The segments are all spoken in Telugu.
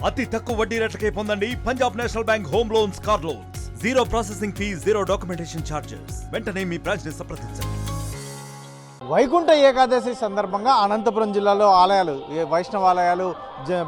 అతి తక్కువ వడ్డీ రేట్లకే పొందండి Punjab national bank home loans, car loans. Zero processing fee, zero documentation charges. వెంటనే మీ బ్రాంచ్ ని సంప్రదించండి. వైకుంఠ ఏకాదశి సందర్భంగా అనంతపురం జిల్లాలో ఆలయాలు, వైష్ణవ ఆలయాలు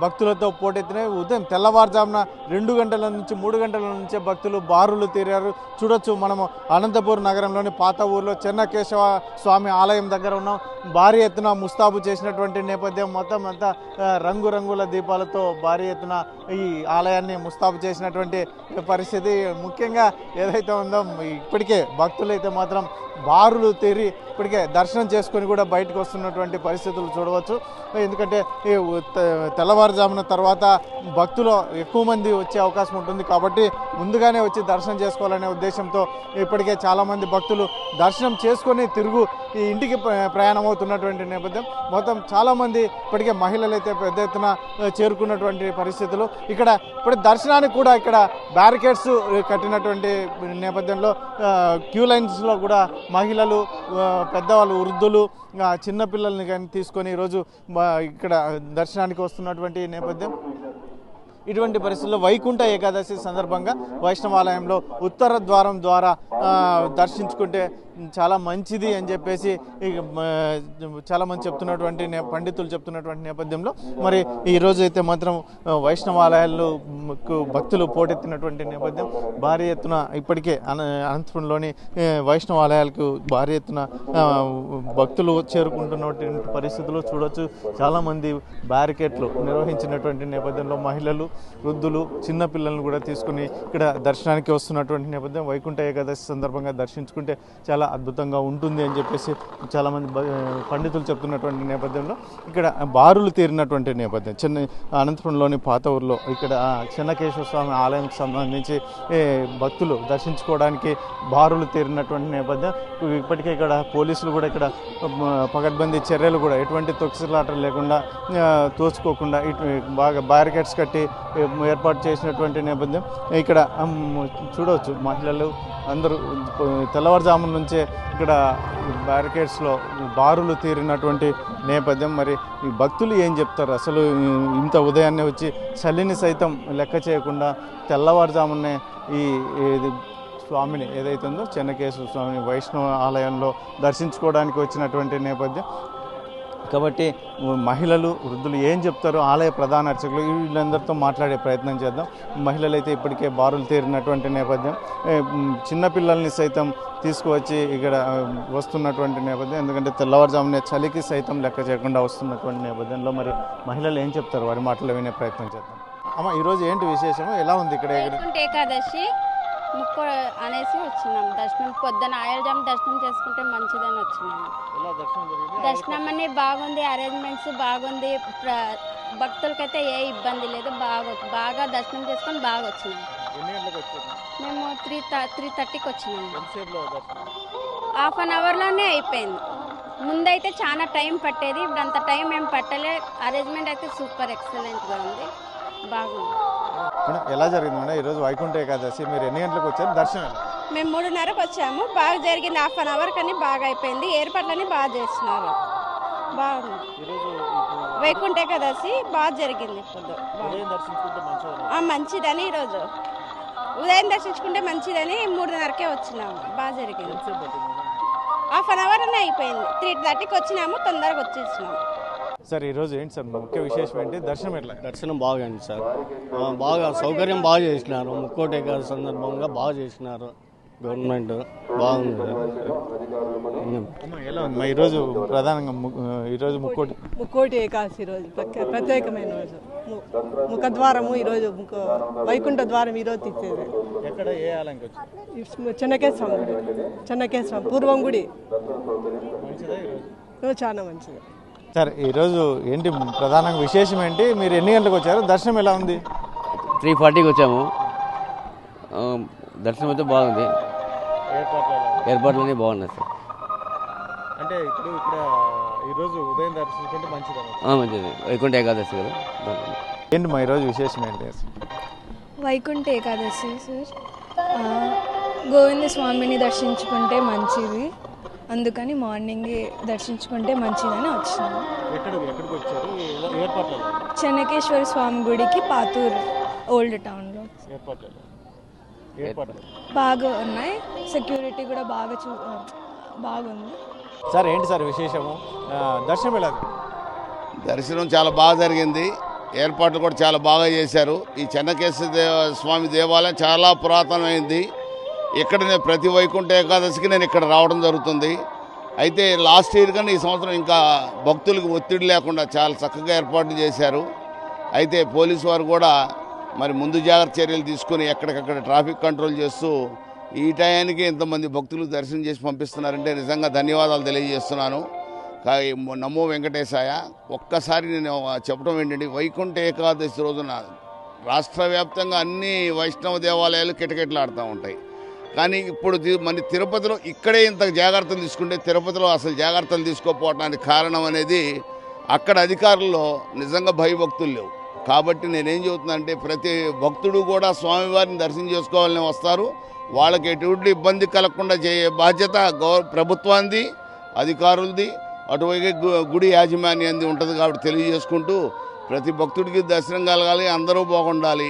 భక్తులతో పోటెత్తినాయి. ఉదయం తెల్లవారుజామున 2 గంటల నుంచి 3 గంటల నుంచే భక్తులు బారులు తీరారు. చూడొచ్చు, మనము అనంతపురం నగరంలోని పాత ఊర్లో చెన్నకేశవ స్వామి ఆలయం దగ్గర ఉన్నాం. భారీ ఎత్తున ముస్తాబు చేసినటువంటి నేపథ్యం, మొత్తం అంతా రంగురంగుల దీపాలతో భారీ ఎత్తున ఈ ఆలయాన్ని ముస్తాబు చేసినటువంటి పరిస్థితి. ముఖ్యంగా ఏదైతే ఉందో, ఇప్పటికే భక్తులు అయితే మాత్రం బారులు తీరి ఇప్పటికే దర్శనం చేసుకొని కూడా బయటకు వస్తున్నటువంటి పరిస్థితులు చూడవచ్చు. ఎందుకంటే తెల్లవారుజామున తర్వాత భక్తులు ఎక్కువ మంది వచ్చే అవకాశం ఉంటుంది కాబట్టి ముందుగానే వచ్చి దర్శనం చేసుకోవాలనే ఉద్దేశంతో ఇప్పటికే చాలామంది భక్తులు దర్శనం చేసుకొని తిరుగు ఈ ఇంటికి ప్రయాణం అవుతున్నటువంటి నేపథ్యం. మొత్తం చాలామంది ఇప్పటికే మహిళలు అయితే పెద్ద ఎత్తున చేరుకున్నటువంటి పరిస్థితులు. ఇప్పుడు దర్శనానికి కూడా ఇక్కడ బ్యారికేడ్స్ కట్టినటువంటి నేపథ్యంలో క్యూ లైన్స్లో కూడా మహిళలు, పెద్దవాళ్ళు, వృద్ధులు, చిన్నపిల్లల్ని కానీ తీసుకొని ఈరోజు ఇక్కడ దర్శనానికి వస్తున్నటువంటి నేపథ్యం. ఇటువంటి పరిస్థితుల్లో వైకుంఠ ఏకాదశి సందర్భంగా వైష్ణవాలయంలో ఉత్తర ద్వారం ద్వారా దర్శించుకుంటే చాలా మంచిది అని చెప్పేసి చాలామంది చెప్తున్నటువంటి పండితులు చెప్తున్నటువంటి నేపథ్యంలో మరి ఈరోజు అయితే మాత్రం వైష్ణవాలయాల్లో భక్తులు పోటెత్తినటువంటి నేపథ్యం. భారీ ఎత్తున ఇప్పటికే అనంతపురంలోని వైష్ణవాలయాలకు భారీ ఎత్తున భక్తులు చేరుకుంటున్నటువంటి పరిస్థితులు చూడవచ్చు. చాలామంది బ్యారికేడ్లు నిర్వహించినటువంటి నేపథ్యంలో మహిళలు, వృద్ధులు, చిన్నపిల్లలను కూడా తీసుకుని ఇక్కడ దర్శనానికి వస్తున్నటువంటి నేపథ్యం. వైకుంఠ ఏకాదశి సందర్భంగా దర్శించుకుంటే చాలా అద్భుతంగా ఉంటుంది అని చెప్పేసి చాలామంది పండితులు చెప్తున్నటువంటి నేపథ్యంలో ఇక్కడ బారులు తీరినటువంటి నేపథ్యం. అనంతపురంలోని పాత ఊర్లో ఇక్కడ చెన్నకేశవ స్వామి ఆలయంకి సంబంధించి భక్తులు దర్శించుకోవడానికి బారులు తీరినటువంటి నేపథ్యం. ఇప్పటికే ఇక్కడ పోలీసులు కూడా ఇక్కడ పకడ్బందీ చర్యలు కూడా ఎటువంటి తొక్కిసలాటలు లేకుండా, తోచుకోకుండా బాగా బ్యారికేడ్స్ కట్టి ఏర్పాటు చేసినటువంటి నేపథ్యం. ఇక్కడ చూడవచ్చు, మహిళలు అందరూ తెల్లవారుజామున నుంచే ఇక్కడ బ్యారికేడ్స్లో బారులు తీరినటువంటి నేపథ్యం. మరి ఈ భక్తులు ఏం చెప్తారు? అసలు ఇంత ఉదయాన్నే వచ్చి చలిని సైతం లెక్క చేయకుండా తెల్లవారుజామునే ఈ స్వామిని ఏదైతే ఉందో చెన్నకేశవ స్వామిని వైష్ణవ ఆలయంలో దర్శించుకోవడానికి వచ్చినటువంటి నేపథ్యం. కాబట్టి మహిళలు, వృద్ధులు ఏం చెప్తారో ఆలయ ప్రధాన అర్చకులు వీళ్ళందరితో మాట్లాడే ప్రయత్నం చేద్దాం. మహిళలు అయితే ఇప్పటికే బారులు తీరినటువంటి నేపథ్యం. చిన్నపిల్లల్ని సైతం తీసుకువచ్చి ఇక్కడ వస్తున్నటువంటి నేపథ్యం. ఎందుకంటే తెల్లవారుజామునే చలికి సైతం లెక్క చేయకుండా వస్తున్నటువంటి నేపథ్యంలో మరి మహిళలు ఏం చెప్తారు, వారి మాటలు వినే ప్రయత్నం చేద్దాం. అమ్మ, ఈరోజు ఏంటి విశేషం? ఎలా ఉంది ఇక్కడ? ఏకాదశి ముక్కు అనేసి వచ్చినాం. దర్శనం పొద్దున ఆయుర్జాము దర్శనం చేసుకుంటే మంచిదని వచ్చినాము. దర్శనం అన్ని బాగుంది, అరేంజ్మెంట్స్ బాగుంది, భక్తులకైతే ఏ ఇబ్బంది లేదు. బాగా దర్శనం చేసుకొని బాగా వచ్చినాం. మేము 3:30కి వచ్చినాము. హాఫ్ అన్ అవర్లోనే అయిపోయింది. ముందైతే చాలా టైం పట్టేది, ఇప్పుడు అంత టైం ఏం పట్టలే. అరేంజ్మెంట్ అయితే సూపర్ ఎక్సలెంట్గా ఉంది, బాగుంది. ఎలా జరిగింది మేడం ఈరోజు వైకుంఠ ఏకాదశి? మీరు ఎన్ని గంటలకు వచ్చారు? దర్శనం మేము 3:30కి వచ్చాము. బాగా జరిగింది. హాఫ్ అన్ అవర్ కానీ బాగా అయిపోయింది. ఏర్పాట్లన్నీ బాగా చేస్తున్నారు, బాగుంది. వైకుంఠ ఏకాదశి బాగా జరిగింది. ఇప్పుడు మంచిదని ఈరోజు ఉదయం దర్శించుకుంటే మంచిదని 3:30కే వచ్చినాము. బాగా జరిగింది. హాఫ్ అన్ అవర్ అనే అయిపోయింది. 3:30కి వచ్చినాము, తొందరగా వచ్చేసినాము. సార్, ఈరోజు ఏంటి సార్ ముఖ్య విశేషం ఏంటి? దర్శనం ఎట్లా? దర్శనం బాగుంది సార్, బాగా సౌకర్యం బాగా చేసినారు. ముక్కోటి ఏకాదశి సందర్భంగా బాగా చేసినారు గవర్నమెంట్, బాగుంది. ఎలా ఉంది ఈరోజు? ప్రధానంగా ఈరోజు ముక్కోటి ఏకాదశి రోజు ప్రత్యేకమైన రోజు. ముఖద్వారము ఈరోజు, వైకుంఠ ద్వారం ఈరోజు తీసేది. ఎక్కడ, ఏ ఆలయంకి వచ్చి? చెన్నకేశ్వరం పూర్వం గుడి. చాలా మంచిది సార్. ఈరోజు ఏంటి ప్రధానంగా విశేషం ఏంటి? మీరు ఎన్ని గంటలకు వచ్చారు? దర్శనం ఎలా ఉంది? 3:40కి వచ్చాము. దర్శనం అయితే బాగుంది, ఏర్పాట్లన్నీ బాగున్నాయి సార్. అంటే ఇప్పుడు ఇక్కడ ఈరోజు ఉదయం దర్శించుకుంటే మంచిది. మంచిది, వైకుంఠ ఏకాదశి కదా. ఏంటి మా ఈరోజు విశేషం ఏంటి? వైకుంఠ ఏకాదశి సార్, గోవింద స్వామిని దర్శించుకుంటే మంచిది. అందుకని మార్నింగే దర్శించుకుంటే మంచిదని వచ్చినాము. ఎక్కడికి వచ్చారు? ఏర్పాట్లు చెన్నకేశ్వర స్వామి గుడికి పాతూరు ఓల్డ్ టౌన్లో ఏర్పాట్లు బాగా ఉన్నాయి. సెక్యూరిటీ కూడా బాగుంది. సార్ ఏంటి సార్ విశేషము? దర్శనం ఎలా ఉంది? దర్శనం చాలా బాగా జరిగింది. ఏర్పాట్లు కూడా చాలా బాగా చేశారు. ఈ చెన్నకేశ్వర స్వామి దేవాలయం చాలా పురాతనమైంది. ఇక్కడ నేను ప్రతి వైకుంఠ ఏకాదశికి నేను ఇక్కడ రావడం జరుగుతుంది. అయితే లాస్ట్ ఇయర్ కానీ ఈ సంవత్సరం ఇంకా భక్తులకు ఒత్తిడి లేకుండా చాలా చక్కగా ఏర్పాట్లు చేశారు. అయితే పోలీసు వారు కూడా మరి ముందు జాగ్రత్త చర్యలు తీసుకుని ఎక్కడికక్కడ ట్రాఫిక్ కంట్రోల్ చేస్తూ ఈ టయానికి ఇంతమంది భక్తులు దర్శనం చేసి పంపిస్తున్నారంటే నిజంగా ధన్యవాదాలు తెలియజేస్తున్నాను. నమో వెంకటేశాయ. ఒక్కసారి నేను చెప్పడం ఏంటంటే వైకుంఠ ఏకాదశి రోజున రాష్ట్ర వ్యాప్తంగా అన్ని వైష్ణవ దేవాలయాలు కిటకిటలాడుతూ ఉంటాయి. కానీ ఇప్పుడు మన తిరుపతిలో ఇక్కడే ఇంత జాగ్రత్తలు తీసుకుంటే తిరుపతిలో అసలు జాగ్రత్తలు తీసుకోకపోవడానికి కారణం అనేది అక్కడ అధికారుల్లో నిజంగా భయభక్తులు లేవు. కాబట్టి నేనేం చెబుతున్నానంటే ప్రతి భక్తుడు కూడా స్వామివారిని దర్శనం చేసుకోవాలని వస్తారు. వాళ్ళకి ఎటువంటి ఇబ్బంది కలగకుండా చేయే బాధ్యత ప్రభుత్వానికి, అధికారులది, అటువైపు గుడి యాజమాన్యంది ఉంటుంది. కాబట్టి తెలియజేసుకుంటూ ప్రతి భక్తుడికి దర్శనం కలగాలి, అందరూ బాగుండాలి.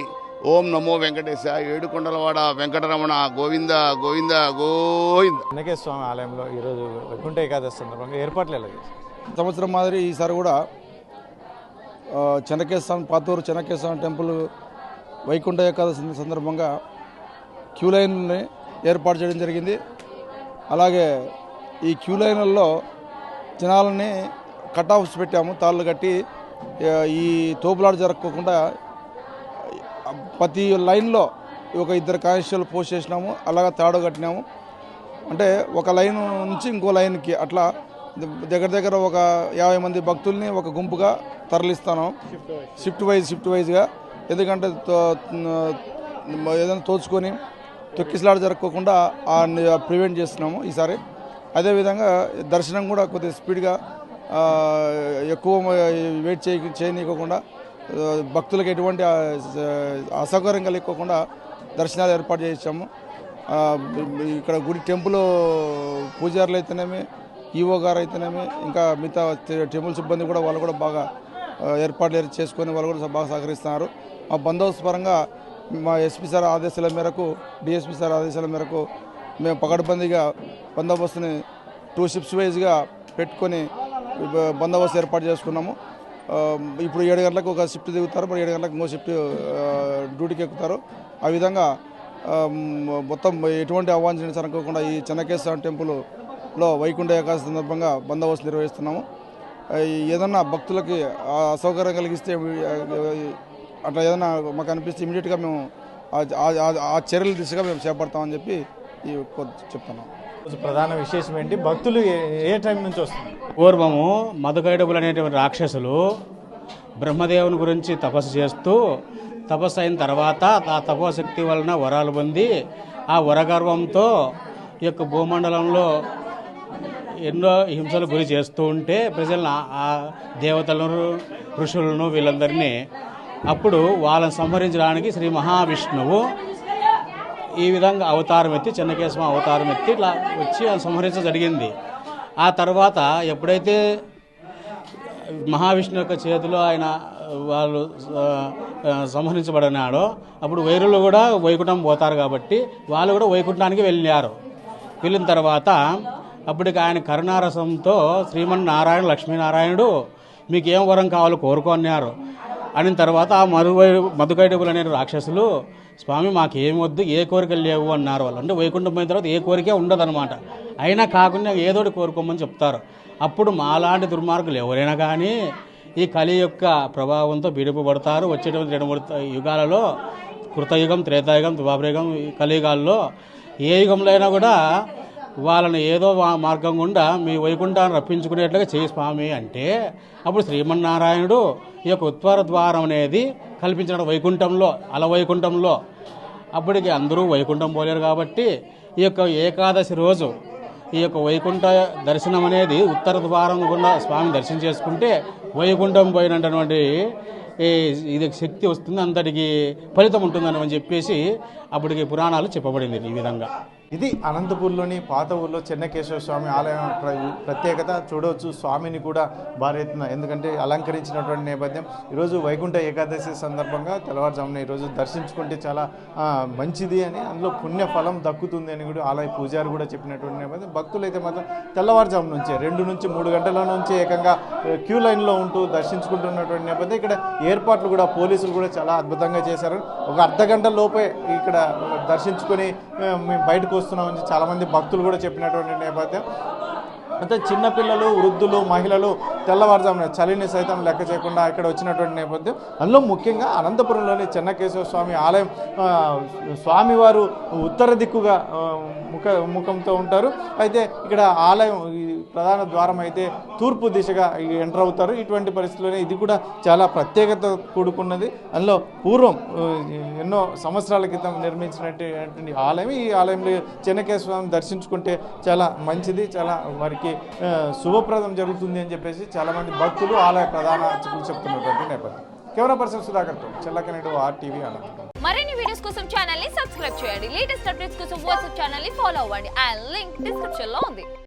ఓం నమో వెంకటేశ. ఏడుకొండలవాడ వెంకటరమణ గోవింద గోవింద గోవింద. చెన్నకేశ్వర స్వామి ఆలయంలో ఈరోజు వైకుంఠ ఏకాదశి సందర్భంగా ఏర్పాట్లు ఎలా చేశారు? సంవత్సరం మాదిరి ఈసారి కూడా చెన్నకేశ్వర పాతూరు చెన్నకేశ్వర టెంపుల్ వైకుంఠ ఏకాదశి సందర్భంగా క్యూ లైన్ని ఏర్పాటు చేయడం జరిగింది. అలాగే ఈ క్యూ లైన్లలో జనాలని కట్ ఆఫ్స్ పెట్టాము, తాళ్ళు కట్టి ఈ తోపులాట జరగకుండా ప్రతి లైన్లో ఒక 2 కానిస్టేబుల్ పోస్ట్ చేసినాము. అలాగే తాడు కట్టినాము. అంటే ఒక లైన్ నుంచి ఇంకో లైన్కి అట్లా దగ్గర ఒక 50 మంది భక్తుల్ని ఒక గుంపుగా తరలిస్తాను, షిఫ్ట్ వైజ్గా. ఎందుకంటే ఏదైనా తోచుకొని తొక్కిసలాట జరగకుండా ప్రివెంట్ చేస్తున్నాము ఈసారి. అదేవిధంగా దర్శనం కూడా కొద్దిగా స్పీడ్గా ఎక్కువ వెయిట్ చేయనీయకుండా భక్తులకు ఎటువంటి అసౌకర్యం కలగకుండా దర్శనాలు ఏర్పాటు చేయించాము. ఇక్కడ గుడి టెంపుల్ పూజారులు అయితేనేమి, ఈవో గారు అయితేనేమి, ఇంకా మిగతా టెంపుల్ సిబ్బంది కూడా వాళ్ళు కూడా బాగా ఏర్పాట్లు చేసుకొని వాళ్ళు కూడా బాగా సహకరిస్తున్నారు. మా బందోబస్తు పరంగా మా ఎస్పీ సార్ ఆదేశాల మేరకు, డిఎస్పీ సార్ ఆదేశాల మేరకు మేము పకడ్బందీగా బందోబస్తుని 2 షిఫ్ట్స్ వైజ్గా పెట్టుకొని బందోబస్తు ఏర్పాటు చేసుకున్నాము. ఇప్పుడు 7 గంటలకు ఒక షిఫ్ట్ దిగుతారు, మరి 7 గంటలకు ఇంకో షిఫ్ట్ డ్యూటీకి ఎక్కుతారు. ఆ విధంగా మొత్తం ఎటువంటి అవాంఛనీయం జరగకుండా ఈ చెన్నకేశ్వర టెంపుల్లో వైకుంఠ ఏకాదశి సందర్భంగా బందోబస్తు నిర్వహిస్తున్నాము. ఏదన్నా భక్తులకి అసౌకర్యం కలిగిస్తే అట్లా ఏదైనా మాకు అనిపిస్తే ఇమీడియట్గా మేము ఆ చర్యల దిశగా మేము చేపడతామని చెప్పి చెప్తున్నాం. ప్రధాన విశేషం ఏంటి? భక్తులు ఏ టైం నుంచి వస్తుంది? పూర్వము మధుకైటబులు అనేటువంటి రాక్షసులు బ్రహ్మదేవుని గురించి తపస్సు చేస్తూ తపస్సు అయిన తర్వాత ఆ తపోశక్తి వలన వరాలు పొంది ఆ వరగర్వంతో ఈ యొక్క భూమండలంలో ఎన్నో హింసలు గురి చేస్తూ ఉంటే ప్రజలను ఆ దేవతలను, ఋషులను వీళ్ళందరినీ అప్పుడు వాళ్ళని సంహరించడానికి శ్రీ మహావిష్ణువు ఈ విధంగా అవతారం ఎత్తి, చెన్నకేశ్వర అవతారం ఎత్తి ఇట్లా వచ్చి సంహరించడం జరిగింది. ఆ తర్వాత ఎప్పుడైతే మహావిష్ణువు యొక్క చేతిలో ఆయన వాళ్ళు సంహరించబడినాడో అప్పుడు వైరులు కూడా వైకుంఠం పోతారు కాబట్టి వాళ్ళు కూడా వైకుంఠానికి వెళ్ళారు. వెళ్ళిన తర్వాత అప్పటికి ఆయన కరుణారసంతో శ్రీమన్నారాయణ లక్ష్మీనారాయణుడు మీకు ఏం వరం కావాలో కోరుకున్నారు. అనిన తర్వాత ఆ మధుకైటబులు అనే రాక్షసులు స్వామి మాకేమి వద్దు, ఏ కోరికలు లేవు అన్నారు. వాళ్ళు అంటే వైకుంఠం పోయిన తర్వాత ఏ కోరిక ఉండదన్నమాట. అయినా కాకుండా ఏదోటి కోరుకోమని చెప్తారు. అప్పుడు మాలాంటి దుర్మార్గులు ఎవరైనా కానీ ఈ కలి యొక్క ప్రభావంతో పీడిపబడతారు. వచ్చేటువంటి 2-3 యుగాలలో కృతయుగం, త్రేతాయుగం, ద్వాపరయుగం, కలియుగాల్లో ఏ యుగంలో అయినా కూడా వాళ్ళని ఏదో మార్గం గుండా మీ వైకుంఠాన్ని రప్పించుకునేట్లుగా చేయి స్వామి అంటే అప్పుడు శ్రీమన్నారాయణుడు ఈ యొక్క ఉత్తర ద్వారం అనేది కల్పించిన వైకుంఠంలో, వైకుంఠంలో. అప్పటికి అందరూ వైకుంఠం పోలేరు కాబట్టి ఈ యొక్క ఏకాదశి రోజు ఈ యొక్క వైకుంఠ దర్శనం అనేది ఉత్తర ద్వారం గుండా స్వామిని దర్శనం చేసుకుంటే వైకుంఠం పోయినటువంటి ఇది శక్తి వస్తుంది, అంతటికి ఫలితం ఉంటుందని చెప్పేసి అప్పటికి పురాణాలు చెప్పబడింది ఈ విధంగా. ఇది అనంతపూర్లోని పాత ఊర్లో చెన్నకేశవ స్వామి ఆలయం ప్రత్యేకత. చూడవచ్చు స్వామిని కూడా భారీ ఎత్తున, ఎందుకంటే అలంకరించినటువంటి నేపథ్యం. ఈరోజు వైకుంఠ ఏకాదశి సందర్భంగా తెల్లవారుజామున ఈరోజు దర్శించుకుంటే చాలా మంచిది అని, అందులో పుణ్య ఫలం దక్కుతుంది అని కూడా ఆలయ పూజారి కూడా చెప్పినటువంటి నేపథ్యం. భక్తులు అయితే మాత్రం తెల్లవారుజాము నుంచే 2 నుంచి 3 గంటల నుంచి ఏకంగా క్యూ లైన్లో ఉంటూ దర్శించుకుంటున్నటువంటి నేపథ్యం. ఇక్కడ ఏర్పాట్లు కూడా పోలీసులు కూడా చాలా అద్భుతంగా చేశారు. ఒక అర్ధగంట లోపే ఇక్కడ దర్శించుకొని మేము బయటకు వస్తున్నామని చాలామంది భక్తులు కూడా చెప్పినటువంటి నేపథ్యం. అంటే చిన్నపిల్లలు, వృద్ధులు, మహిళలు తెల్లవారుజామున చలిని సైతం లెక్క చేయకుండా ఇక్కడ వచ్చినటువంటి నేపథ్యం. అందులో ముఖ్యంగా అనంతపురంలోని చెన్నకేశవ స్వామి ఆలయం స్వామివారు ఉత్తర దిక్కుగా ముఖంతో ఉంటారు. అయితే ఇక్కడ ఆలయం ప్రధాన ద్వారం అయితే తూర్పు దిశగా ఎంటర్ అవుతారు. ఇటువంటి పరిస్థితుల్లోనే ఇది కూడా చాలా ప్రత్యేకత కూడుకున్నది. అందులో పూర్వం ఎన్నో సంవత్సరాల క్రితం నిర్మించినటువంటి ఆలయం. ఈ ఆలయంలో చెన్నకేశవ స్వామిని దర్శించుకుంటే చాలా మంచిది, చాలా వారికి శుభప్రదం జరుగుతుంది అని చెప్పేసి చాలామంది భక్తులు ఆలయ ప్రధాన అర్చకులు చెప్తున్నటువంటి నేపథ్యం. కెమెరా పర్సన్ సుధాకర్తో చెల్లకనేడు RTV అనంతపురం. మరిన్ని వీడియోస్ కోసం ఛానల్ ని సబ్స్క్రైబ్ చేయండి. లేటెస్ట్ అప్డేట్స్ కోసం వాట్సాప్ ఛానల్ ని ఫాలో అవ్వండి. ఆ లింక్ డిస్క్రిప్షన్ లో ఉంది.